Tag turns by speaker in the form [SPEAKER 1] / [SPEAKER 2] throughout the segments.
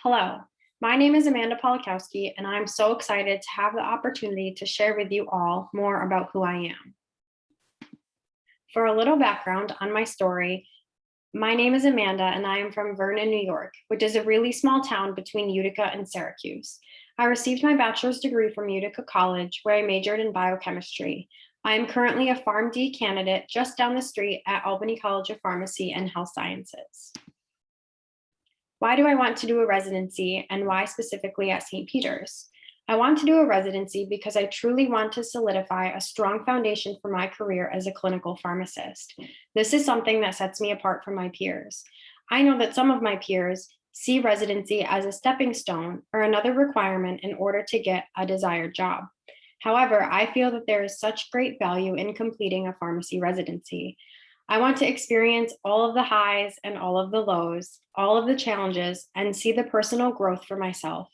[SPEAKER 1] Hello, my name is Amanda Pawlikowski, and I'm so excited to have the opportunity to share with you all more about who I am. For a little background on my story, my name is Amanda, and I am from Vernon, New York, which is a really small town between Utica and Syracuse. I received my bachelor's degree from Utica College, where I majored in biochemistry. I am currently a PharmD candidate just down the street at Albany College of Pharmacy and Health Sciences. Why do I want to do a residency, and why specifically at St. Peter's? I want to do a residency because I truly want to solidify a strong foundation for my career as a clinical pharmacist. This is something that sets me apart from my peers. I know that some of my peers see residency as a stepping stone or another requirement in order to get a desired job. However, I feel that there is such great value in completing a pharmacy residency. I want to experience all of the highs and all of the lows, all of the challenges, and see the personal growth for myself.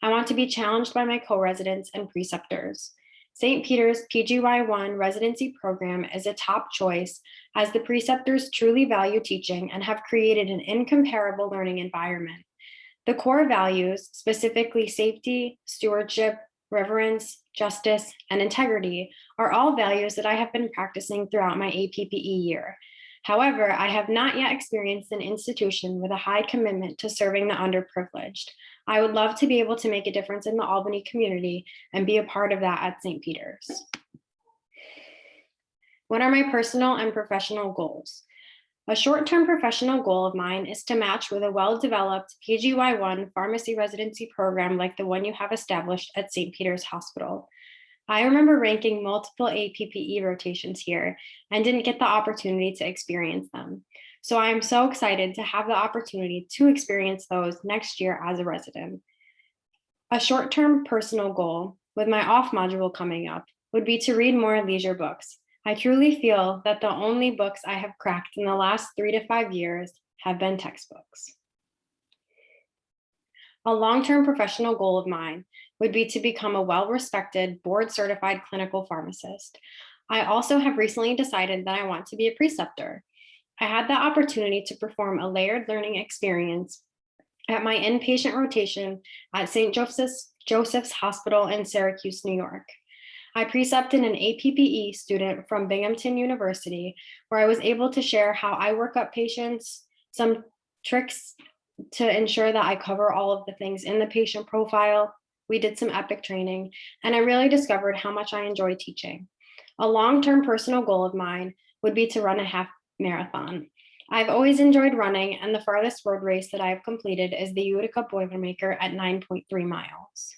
[SPEAKER 1] I want to be challenged by my co-residents and preceptors. St. Peter's PGY1 residency program is a top choice as the preceptors truly value teaching and have created an incomparable learning environment. The core values, specifically safety, stewardship, reverence, justice, and integrity, are all values that I have been practicing throughout my APPE year. However, I have not yet experienced an institution with a high commitment to serving the underprivileged. I would love to be able to make a difference in the Albany community and be a part of that at St. Peter's. What are my personal and professional goals? A short-term professional goal of mine is to match with a well-developed PGY1 pharmacy residency program like the one you have established at St. Peter's Hospital. I remember ranking multiple APPE rotations here and didn't get the opportunity to experience them. So I am so excited to have the opportunity to experience those next year as a resident. A short-term personal goal, with my off module coming up, would be to read more leisure books. I truly feel that the only books I have cracked in the last 3 to 5 years have been textbooks. A long-term professional goal of mine would be to become a well-respected, board-certified clinical pharmacist. I also have recently decided that I want to be a preceptor. I had the opportunity to perform a layered learning experience at my inpatient rotation at St. Joseph's Hospital in Syracuse, New York. I precepted an APPE student from Binghamton University, where I was able to share how I work up patients, some tricks to ensure that I cover all of the things in the patient profile. We did some EPIC training, and I really discovered how much I enjoy teaching. A long-term personal goal of mine would be to run a half marathon. I've always enjoyed running, and the farthest road race that I have completed is the Utica Boilermaker at 9.3 miles.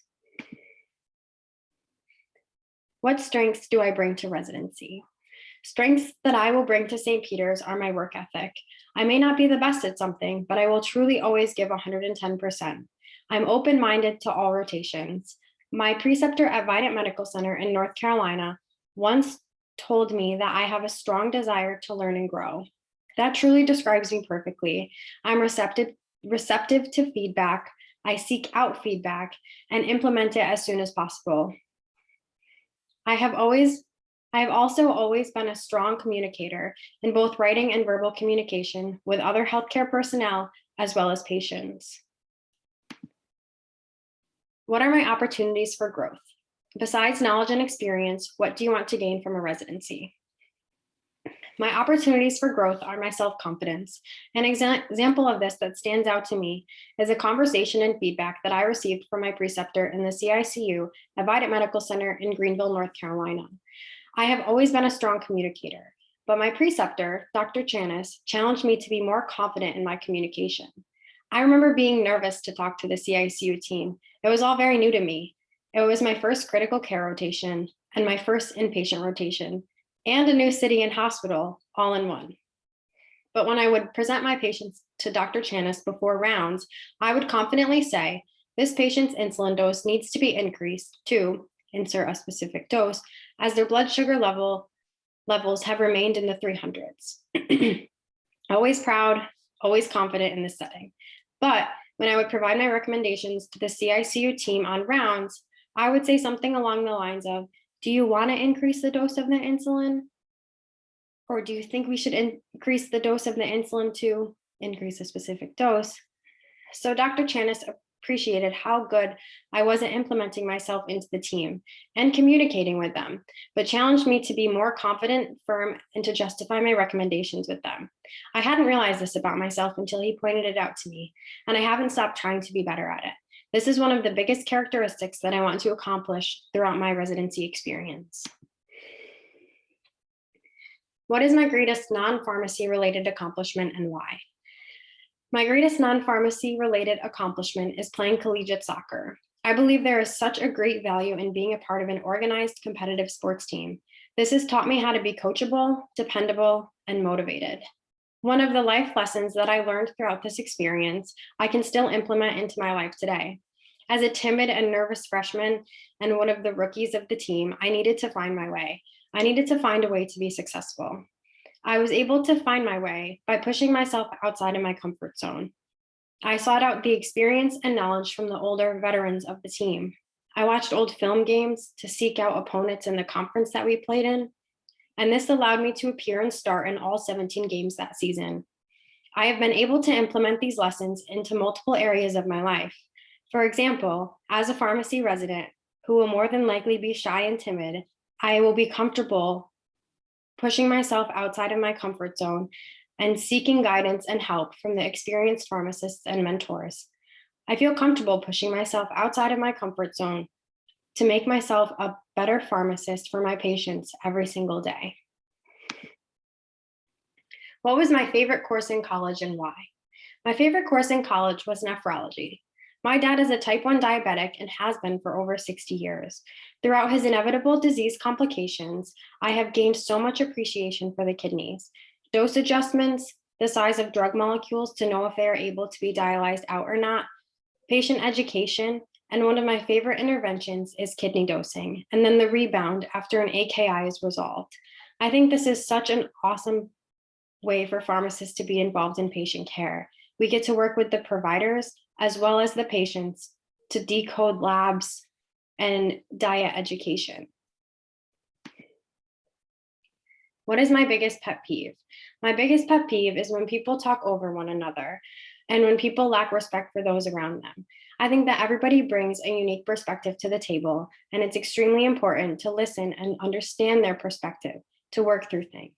[SPEAKER 1] What strengths do I bring to residency? Strengths that I will bring to St. Peter's are my work ethic. I may not be the best at something, but I will truly always give 110%. I'm open-minded to all rotations. My preceptor at Vidant Medical Center in North Carolina once told me that I have a strong desire to learn and grow. That truly describes me perfectly. I'm receptive to feedback. I seek out feedback and implement it as soon as possible. I have also always been a strong communicator in both writing and verbal communication with other healthcare personnel as well as patients. What are my opportunities for growth? Besides knowledge and experience, what do you want to gain from a residency? My opportunities for growth are my self-confidence. An example of this that stands out to me is a conversation and feedback that I received from my preceptor in the CICU at Vidant Medical Center in Greenville, North Carolina. I have always been a strong communicator, but my preceptor, Dr. Chanis, challenged me to be more confident in my communication. I remember being nervous to talk to the CICU team. It was all very new to me. It was my first critical care rotation and my first inpatient rotation, and a new city and hospital all in one. But when I would present my patients to Dr. Chanis before rounds, I would confidently say, this patient's insulin dose needs to be increased to insert a specific dose as their blood sugar levels have remained in the 300s. Always proud, always confident in this setting. But when I would provide my recommendations to the CICU team on rounds, I would say something along the lines of, do you want to increase the dose of the insulin? Or do you think we should increase the dose of the insulin to increase a specific dose? So Dr. Chanis appreciated how good I was at implementing myself into the team and communicating with them, but challenged me to be more confident, firm, and to justify my recommendations with them. I hadn't realized this about myself until he pointed it out to me, and I haven't stopped trying to be better at it. This is one of the biggest characteristics that I want to accomplish throughout my residency experience. What is my greatest non-pharmacy related accomplishment and why? My greatest non-pharmacy related accomplishment is playing collegiate soccer. I believe there is such a great value in being a part of an organized competitive sports team. This has taught me how to be coachable, dependable, and motivated. One of the life lessons that I learned throughout this experience, I can still implement into my life today. As a timid and nervous freshman and one of the rookies of the team, I needed to find my way. I needed to find a way to be successful. I was able to find my way by pushing myself outside of my comfort zone. I sought out the experience and knowledge from the older veterans of the team. I watched old film games to seek out opponents in the conference that we played in, and this allowed me to appear and start in all 17 games that season. I have been able to implement these lessons into multiple areas of my life. For example, as a pharmacy resident who will more than likely be shy and timid, I will be comfortable pushing myself outside of my comfort zone and seeking guidance and help from the experienced pharmacists and mentors. I feel comfortable pushing myself outside of my comfort zone to make myself a better pharmacist for my patients every single day. What was my favorite course in college and why? My favorite course in college was nephrology. My dad is a type 1 diabetic and has been for over 60 years. Throughout his inevitable disease complications, I have gained so much appreciation for the kidneys. Dose adjustments, the size of drug molecules to know if they are able to be dialyzed out or not, patient education, and one of my favorite interventions is kidney dosing, and then the rebound after an AKI is resolved. I think this is such an awesome way for pharmacists to be involved in patient care. We get to work with the providers as well as the patients to decode labs and diet education. What is my biggest pet peeve? My biggest pet peeve is when people talk over one another and when people lack respect for those around them. I think that everybody brings a unique perspective to the table, and it's extremely important to listen and understand their perspective to work through things.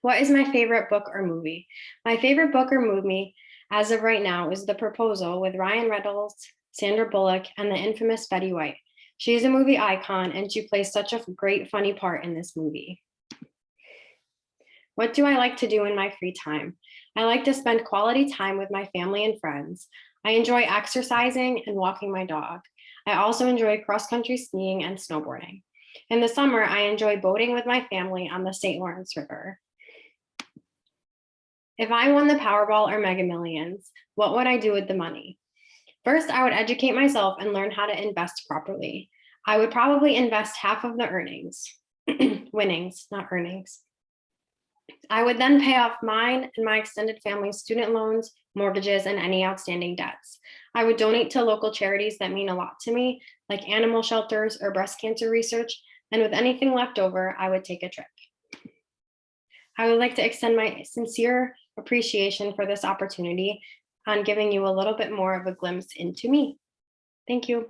[SPEAKER 1] What is my favorite book or movie? My favorite book or movie as of right now is The Proposal with Ryan Reynolds, Sandra Bullock, and the infamous Betty White. She is a movie icon and she plays such a great, funny part in this movie. What do I like to do in my free time? I like to spend quality time with my family and friends. I enjoy exercising and walking my dog. I also enjoy cross-country skiing and snowboarding. In the summer, I enjoy boating with my family on the St. Lawrence River. If I won the Powerball or Mega Millions, what would I do with the money? First, I would educate myself and learn how to invest properly. I would probably invest half of the earnings, winnings, not earnings. I would then pay off mine and my extended family's student loans, mortgages, and any outstanding debts. I would donate to local charities that mean a lot to me, like animal shelters or breast cancer research, and with anything left over, I would take a trip. I would like to extend my sincere appreciation for this opportunity on giving you a little bit more of a glimpse into me. Thank you.